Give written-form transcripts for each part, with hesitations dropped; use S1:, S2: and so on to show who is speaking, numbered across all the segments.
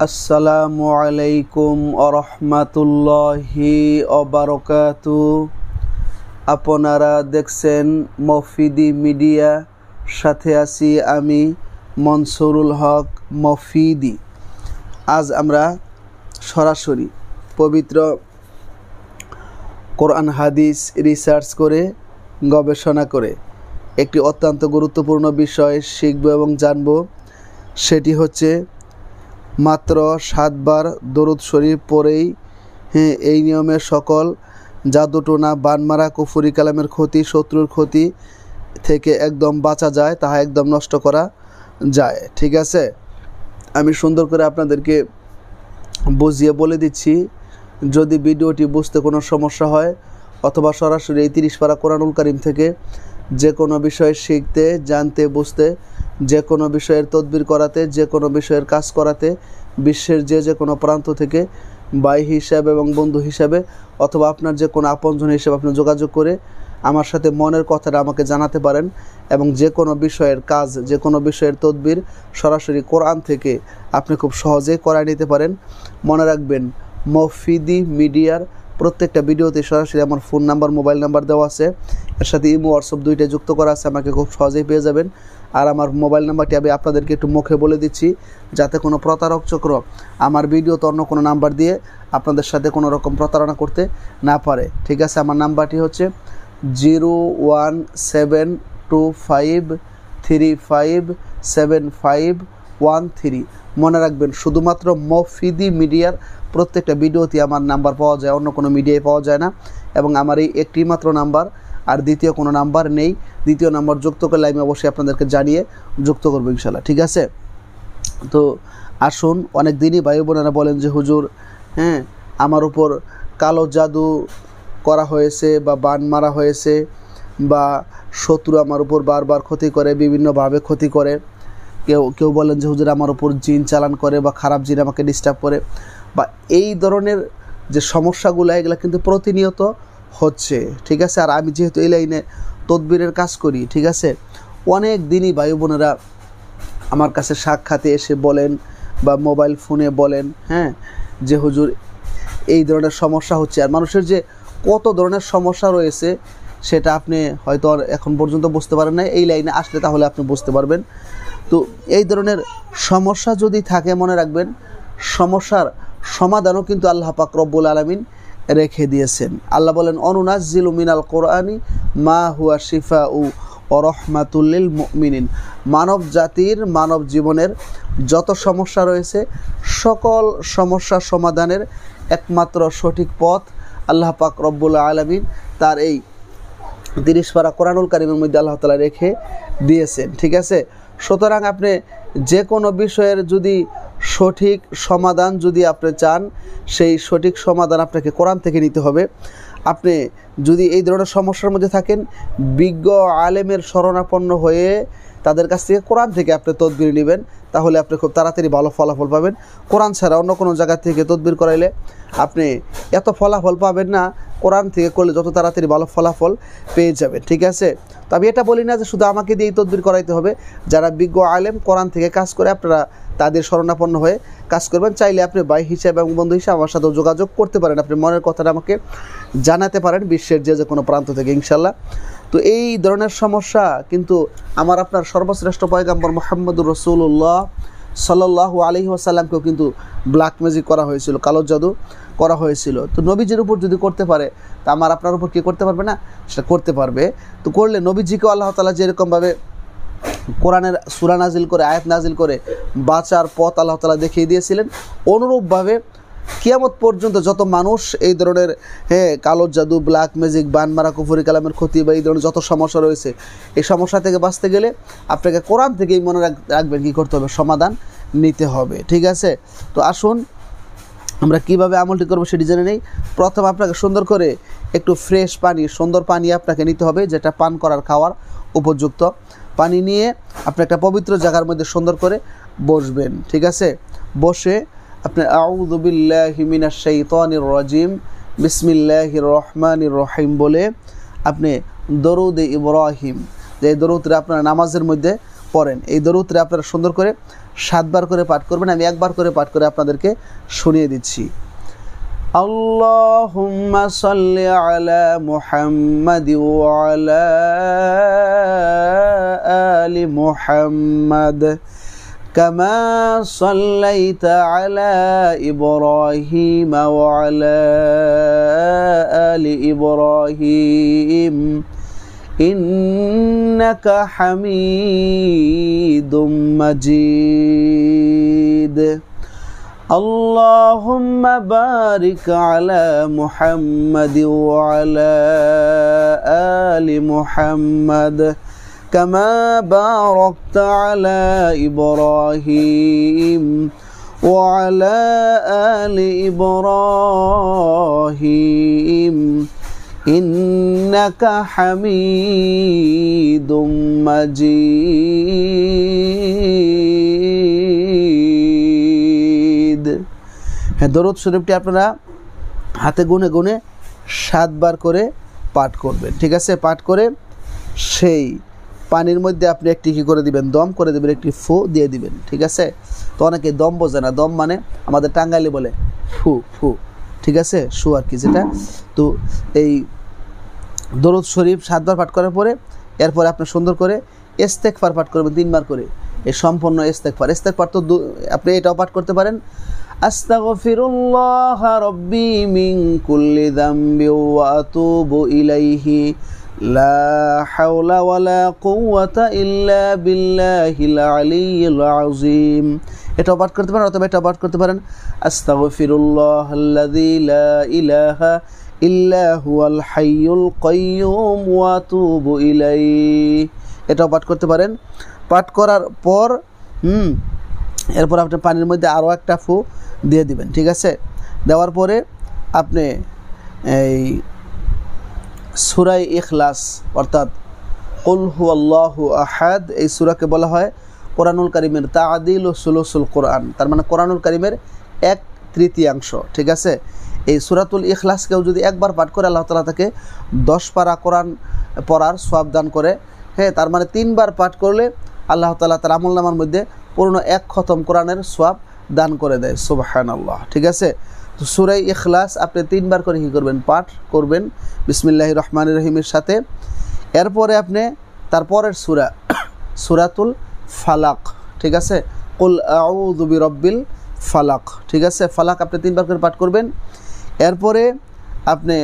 S1: আসসালামু আলাইকুম আরহামাতুল্লাহি ওবারাকাতু। আপনারা দেখছেন মফিদি মিডিয়া, সাথে আছি আমি মনসুরুল হক মফিদি। আজ আমরা সরাসরি পবিত্র কোরআন হাদিস রিসার্চ করে গবেষণা করে একটি অত্যন্ত গুরুত্বপূর্ণ বিষয় শিখব এবং জানব। সেটি হচ্ছে মাত্র 7 বার দরুদ শরীফ পড়েই এই নিয়মে সকল জাদুটোনা, বানমারা, কুফরি কালামের ক্ষতি, শত্রুর ক্ষতি থেকে একদম বাঁচা যায়, তাহা একদম নষ্ট করা যায়। ঠিক আছে, আমি সুন্দর করে আপনাদেরকে বুঝিয়ে বলে দিচ্ছি। যদি ভিডিওটি বুঝতে কোনো সমস্যা হয় অথবা সরাসরি এই 30 পারা কোরআনুল কারীম থেকে যে কোনো বিষয় শিখতে, জানতে, বুঝতে, যে কোনো বিষয়ের তদবির করাতে, যে কোনো বিষয়ের কাজ করাতে বিশ্বের যে কোনো প্রান্ত থেকে ভাই হিসাবে এবং বন্ধু হিসাবে অথবা আপনার যে কোনো আপনজন হিসেবে আপনি যোগাযোগ করে আমার সাথে মনের কথাটা আমাকে জানাতে পারেন এবং যে কোনো বিষয়ের কাজ, যে কোনো বিষয়ের তদবির সরাসরি কোরআন থেকে আপনি খুব সহজেই করায় নিতে পারেন। মনে রাখবেন, মফিদি মিডিয়ার প্রত্যেকটা ভিডিওতে সরাসরি আমার ফোন নাম্বার, মোবাইল নাম্বার দেওয়া আছে, এর সাথে ইমো, হোয়াটসঅ্যাপ দুইটাই যুক্ত করা আছে, আমাকে খুব সহজেই পেয়ে যাবেন। আর আমার মোবাইল নাম্বারটি আমি আপনাদেরকে একটু মুখে বলে দিচ্ছি, যাতে কোনো প্রতারক চক্র আমার ভিডিওতে অন্য কোনো নাম্বার দিয়ে আপনাদের সাথে কোনো রকম প্রতারণা করতে না পারে। ঠিক আছে, আমার নাম্বারটি হচ্ছে 01725357513। মনে রাখবেন, শুধুমাত্র মফিদি মিডিয়ার প্রত্যেকটা ভিডিওতে আমার নাম্বার পাওয়া যায়, অন্য কোনো মিডিয়ায় পাওয়া যায় না। এবং আমার এই একটি মাত্র নাম্বার, আর দ্বিতীয় কোনো নাম্বার নেই। দ্বিতীয় নাম্বার যুক্ত করলে আমি অবশ্যই আপনাদেরকে জানিয়ে যুক্ত করবো ইনশাল্লাহ। ঠিক আছে, তো আসুন। অনেক দিনই ভাই বোনেরা বলেন যে হুজুর, আমার উপর কালো জাদু করা হয়েছে বা বান মারা হয়েছে বা শত্রু আমার উপর বারবার ক্ষতি করে, বিভিন্নভাবে ক্ষতি করে। কেউ বলেন যে হুজুর আমার উপর জিন চালান করে বা খারাপ জিন আমাকে ডিস্টার্ব করে, বা এই ধরনের যে সমস্যাগুলো, এগুলো কিন্তু প্রতিনিয়ত হচ্ছে। ঠিক আছে, আর আমি যেহেতু এই লাইনে তদবিরের কাজ করি, ঠিক আছে, অনেক দিনই ভাই বোনেরা আমার কাছে সাক্ষাতে এসে বলেন বা মোবাইল ফোনে বলেন যে হুজুর এই ধরনের সমস্যা হচ্ছে। আর মানুষের যে কত ধরনের সমস্যা রয়েছে সেটা আপনি হয়তো এখন পর্যন্ত বুঝতে পারেন না, এই লাইনে আসলে তাহলে আপনি বুঝতে পারবেন। তো এই ধরনের সমস্যা যদি থাকে, মনে রাখবেন সমস্যার সমাধানও কিন্তু আল্লাহ পাক রব্বুল আলামিন রেখে দিয়েছেন। আল্লাহ বলেন, অনুনাজ্জিলু মিনাল কোরআনি মা হুয়া শিফাউ ও রহমাতুল লিল মুমিনিন। মানব জাতির, মানব জীবনের যত সমস্যা রয়েছে সকল সমস্যার সমাধানের একমাত্র সঠিক পথ আল্লাহ পাক রব্বুল আলামিন তার এই 30 পারা কোরআনুল কারীমের মধ্যে আল্লাহ তাআলা রেখে দিয়েছেন। ঠিক আছে, সুতরাং আপনি যে কোনো বিষয়ের যদি সঠিক সমাধান যদি আপনি চান, সেই সঠিক সমাধান আপনাকে কোরআন থেকে নিতে হবে। আপনি যদি এই ধরনের সমস্যার মধ্যে থাকেন, বিজ্ঞ আলেমের শরণাপন্ন হয়ে তাদের কাছ থেকে কোরআন থেকে আপনি তদবির নেবেন, তাহলে আপনি খুব তাড়াতাড়ি ভালো ফলাফল পাবেন। কোরআন ছাড়া অন্য কোনো জায়গা থেকে তদবির করাইলে আপনি এত ফলাফল পাবেন না, কোরআন থেকে করলে যত তাড়াতাড়ি ভালো ফলাফল পেয়ে যাবেন। ঠিক আছে, তো আমি এটা বলি না যে শুধু আমাকে দিয়ে তদবির করাইতে হবে। যারা বিজ্ঞ আলেম কোরআন থেকে কাজ করে, আপনারা তাদের শরণাপন্ন হয়ে কাজ করবেন। চাইলে আপনি ভাই হিসেবে এবং বন্ধু হিসেবে আমার সাথেও যোগাযোগ করতে পারেন, আপনি মনের কথাটা আমাকে জানাতে পারেন বিশ্বের যে কোনো প্রান্ত থেকে ইনশাল্লাহ। তো এই ধরনের সমস্যা কিন্তু আমার আপনার সর্বশ্রেষ্ঠ পয়গাম্বর মুহাম্মদুর রাসূলুল্লাহ সাল্লাল্লাহু আলাইহি ওয়াসাল্লামকেও কিন্তু ব্ল্যাক ম্যাজিক করা হয়েছিল, কালো জাদু করা হয়েছিল। তো নবীজির উপর যদি করতে পারে, তা আমার আপনার উপর কি করতে পারবে না? সেটা করতে পারবে। তো করলে নবীজিকেও আল্লাহ তাআলা যেরকমভাবে কোরআনের সূরা নাজিল করে, আয়াত নাজিল করে বাঁচার পথ আল্লাহ তাআলা দেখিয়ে দিয়েছিলেন, অনুরূপভাবে কিয়ামত পর্যন্ত যত মানুষ এই ধরনের কালো জাদু, ব্ল্যাক ম্যাজিক, বানমারা, কুফরি কালামের ক্ষতি বা এই ধরনের যত সমস্যা রয়েছে, এই সমস্যা থেকে বাঁচতে গেলে আপনাকে কোরআন থেকেই মনে রাখবেন কী করতে হবে, সমাধান নিতে হবে। ঠিক আছে, তো আসুন আমরা কীভাবে আমলটি করবো সেটি জেনে নেই। প্রথম আপনাকে সুন্দর করে একটু ফ্রেশ পানি, সুন্দর পানি আপনাকে নিতে হবে, যেটা পান করার, খাওয়ার উপযুক্ত পানি নিয়ে আপনি একটা পবিত্র জায়গার মধ্যে সুন্দর করে বসবেন। ঠিক আছে, বসে আপনি আউযু বিল্লাহি মিনাশ শাইতানির রাজিম বিসমিল্লাহির রহমানির রহিম বলে আপনি দরুদ ইব্রাহিম, যে দরুদটা আপনার নামাজের মধ্যে পড়েন। এই দরুদটা আপনারা সুন্দর করে 7 বার করে পাঠ করবেন। আমি একবার করে পাঠ করে আপনাদেরকে শুনিয়ে দিচ্ছি। আল্লাহুম্মা সাল্লি আলা মুহাম্মাদি ওয়া আলা আলি মুহাম্মাদ কামা সাল্লাইতা আলা ইব্রাহিম ওয়া আলা আলি ইব্রাহিম ইন্নাকা হামিদুম মাজিদ। আল্লাহুম্মা বারিক আলা মুহাম্মাদি ওয়া আলা আলি মুহাম্মাদ কামা বারাকতা আলা ইব্রাহিম ওয়া আলা আলি ইব্রাহিম ইন্নাকা হামিদুম মাজিদ। হ্যাঁ, দরুদ শরীফটি আপনারা হাতে গুনে গুনে 7 বার করে পাঠ করবেন। ঠিক আছে, পাঠ করে সেই পানির মধ্যে আপনি একটি কী করে দিবেন, দম করে দেবেন, একটি ফু দিয়ে দিবেন। ঠিক আছে, তো অনেকে দম বোঝে না। দম মানে আমাদের টাঙ্গাইলে বলে ফু ফু, ঠিক আছে, শু আর কি যেটা। তো এই দরুদ শরীফ 7 বার পাঠ করার পরে এরপরে আপনি সুন্দর করে ইস্তেগফার পাঠ করবেন 3 বার করে। এই সম্পূর্ণ ইস্তেগফার তো আপনি এটাও পাঠ করতে পারেন, আস্তাগফিরুল্লাহ রাব্বি মিন কুল্লি যামবি ওয়া আতুবু ইলাইহি লা হাওলা ওয়ালা কুওয়াতা ইল্লা বিল্লাহিল আলিয়্যিল আযীম। এটাও পাঠ করতে পারেন, অথবা এটাও পাঠ করতে পারেন, আস্তাগফিরুল্লাহাল্লাযী লা ইলাহা ইল্লা হুয়াল হাইয়ুল কাইয়্যুম ওয়া আতুবু ইলাইহি। এটাও পাঠ করতে পারেন। পাঠ করার পর এরপর আপনি পানির মধ্যে আরও একটা ফু দিয়ে দিবেন। ঠিক আছে, দেওয়ার পরে আপনি এই সূরা ইখলাস অর্থাৎ কুল হুয়াল্লাহু আহাদ, এই সূরাকে বলা হয় কোরআনুল কারীমের তাআদিল ও সুলুসুল কোরআন, তার মানে কোরআনুল কারীমের 1/3। ঠিক আছে, এই সূরাতুল ইখলাসকেও যদি একবার পাঠ করে আল্লাহ তাআলা তাকে 10 পারা কোরআন পড়ার সওয়াব দান করে। হ্যাঁ, তার মানে 3 বার পাঠ করলে আল্লাহ তাআলা তার আমলনামার মধ্যে পুরো 1 খতম কোরআনের সওয়াব দান করে দেয়। সুবহানাল্লাহ। ঠিক আছে, তো সূরা ইখলাস আপনি 3 বার করে কী করবেন, পাঠ করবেন বিসমিল্লাহির রহমানির রহিমের সাথে। এরপরে আপনি তারপরের সূরা সূরাতুল ফালাক, ঠিক আছে, কুল আউযু বিরাব্বিল ফালাক। ঠিক আছে, ফালাক আপনি 3 বার করে পাঠ করবেন। এরপরে আপনি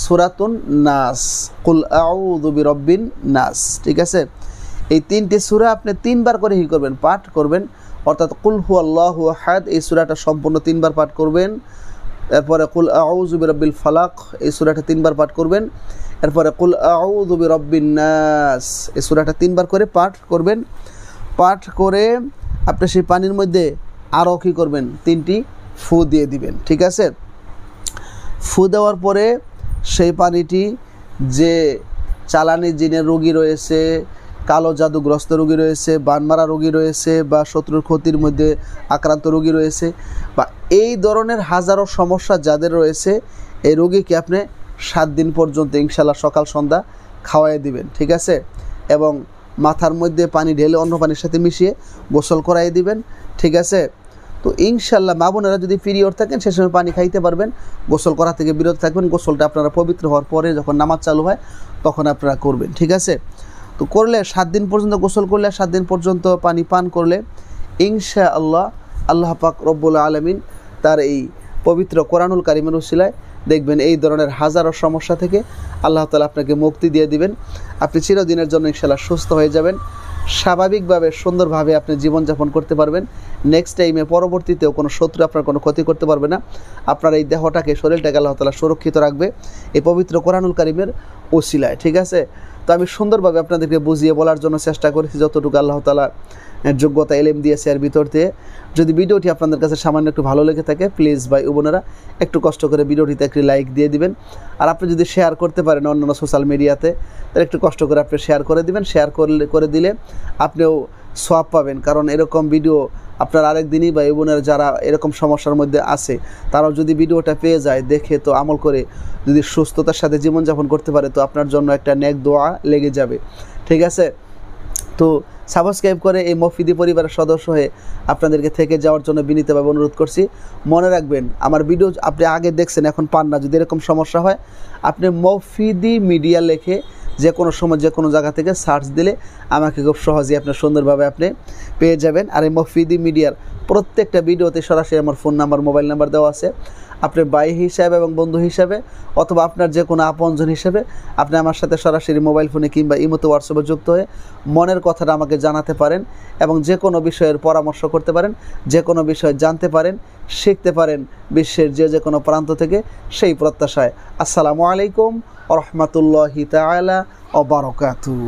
S1: সূরাতুন নাস, কুল আউযু বিরাব্বিন নাস। ঠিক আছে, এই 3টি সূরা আপনি 3 বার করে কী করবেন, পাঠ করবেন। অর্থাৎ কুল হুয়াল্লাহু আহাদ এই সূরাটা সম্পূর্ণ 3 বার পাঠ করবেন। এরপরে কুল আউযু বিরাব্বিল ফালাক এই সূরাটা 3 বার পাঠ করবেন। এরপরে কুল আউযু বিরাব্বিন নাস এই সূরাটা 3 বার করে পাঠ করবেন। পাঠ করে আপনি সেই পানির মধ্যে আরও কী করবেন, 3টি ফু দিয়ে দিবেন। ঠিক আছে, ফু দেওয়ার পরে সেই পানিটি যে চালানি জিনের রোগী রয়েছে, কালো জাদুগ্রস্ত রোগী রয়েছে, বানমারা রোগী রয়েছে, বা শত্রুর ক্ষতির মধ্যে আক্রান্ত রোগী রয়েছে, বা এই ধরনের হাজারো সমস্যা যাদের রয়েছে, এই রোগীকে আপনি 7 দিন পর্যন্ত ইনশাআল্লাহ সকাল সন্ধ্যা খাওয়াই দিবেন। ঠিক আছে, এবং মাথার মধ্যে পানি ঢেলে অন্য পানির সাথে মিশিয়ে গোসল করাই দিবেন। ঠিক আছে, তো ইনশাআল্লাহ মা বোনেরা যদি পিরিয়ড থাকেন সে সময় পানি খাইতে পারবেন, গোসল করা থেকে বিরত থাকবেন। গোসলটা আপনারা পবিত্র হওয়ার পরে যখন নামাজ চালু হয় তখন আপনারা করবেন। ঠিক আছে, তো করলে 7 দিন পর্যন্ত গোসল করলে, 7 দিন পর্যন্ত পানি পান করলে ইনশাআল্লাহ আল্লাহ পাক রব্বুল আলামিন তার এই পবিত্র কোরআনুল কারীমের উসিলায় দেখবেন এই ধরনের হাজারো সমস্যা থেকে আল্লাহ তাআলা আপনাকে মুক্তি দিয়ে দিবেন। আপনি চিরদিনের জন্য ইনশাআল্লাহ সুস্থ হয়ে যাবেন, স্বাভাবিকভাবে সুন্দরভাবে আপনি জীবনযাপন করতে পারবেন। নেক্সট টাইমে পরবর্তীতেও কোনো শত্রু আপনার কোনো ক্ষতি করতে পারবে না। আপনার এই দেহটাকে, শরীরটাকে আল্লাহ তাআলা সুরক্ষিত রাখবে এই পবিত্র কোরআনুল কারীমের উসিলায়। ঠিক আছে, তো আমি সুন্দরভাবে আপনাদেরকে বুঝিয়ে বলার জন্য চেষ্টা করেছি যতটুকু আল্লাহ তাআলা যোগ্যতা এলেম দিয়েছে এর ভিতর দিয়ে। যদি ভিডিওটি আপনাদের কাছে সামান্য একটু ভালো লেগে থাকে, প্লিজ ভাই ও বোনেরা একটু কষ্ট করে ভিডিওটিতে একটি লাইক দিয়ে দিবেন। আর আপনি যদি শেয়ার করতে পারেন অন্যান্য সোশ্যাল মিডিয়াতে, তাহলে একটু কষ্ট করে আপনি শেয়ার করে দিবেন। শেয়ার করে দিলে আপনিও সওয়াব পাবেন, কারণ এরকম ভিডিও আপনার আরেক দিনই বা এই বোনের যারা এরকম সমস্যার মধ্যে আছে তারাও যদি ভিডিওটা পেয়ে যায়, দেখে তো আমল করে যদি সুস্থতার সাথে জীবনযাপন করতে পারে, তো আপনার জন্য একটা নেক দোয়া লেগে যাবে। ঠিক আছে, তো সাবস্ক্রাইব করে এই মফিদি পরিবারের সদস্য হয়ে আপনাদেরকে থেকে যাওয়ার জন্য বিনীতভাবে অনুরোধ করছি। মনে রাখবেন, আমার ভিডিও আপনি আগে দেখছেন, এখন পান না। যদি এরকম সমস্যা হয়, আপনি মফিদি মিডিয়া লিখে যে কোনো সময় যে কোনো জায়গা থেকে সার্চ দিলে আমাকে খুব সহজেই আপনি সুন্দরভাবে আপনি পেয়ে যাবেন। আর এই মফিদি মিডিয়ার প্রত্যেকটা ভিডিওতে সরাসরি আমার ফোন নাম্বার, মোবাইল নাম্বার দেওয়া আছে। আপনি ভাই হিসাবে এবং বন্ধু হিসাবে অথবা আপনার যে কোনো আপনজন হিসেবে আপনি আমার সাথে সরাসরি মোবাইল ফোনে কিংবা ইমোতে, হোয়াটসঅ্যাপে যুক্ত হয়ে মনের কথাটা আমাকে জানাতে পারেন এবং যে কোনো বিষয়ের পরামর্শ করতে পারেন, যে কোনো বিষয় জানতে পারেন, শিখতে পারেন বিশ্বের যে কোনো প্রান্ত থেকে, সেই প্রত্যাশায়। আসসালামু আলাইকুম ওয়া রাহমাতুল্লাহি তাআলা ওয়া বারাকাতুহু।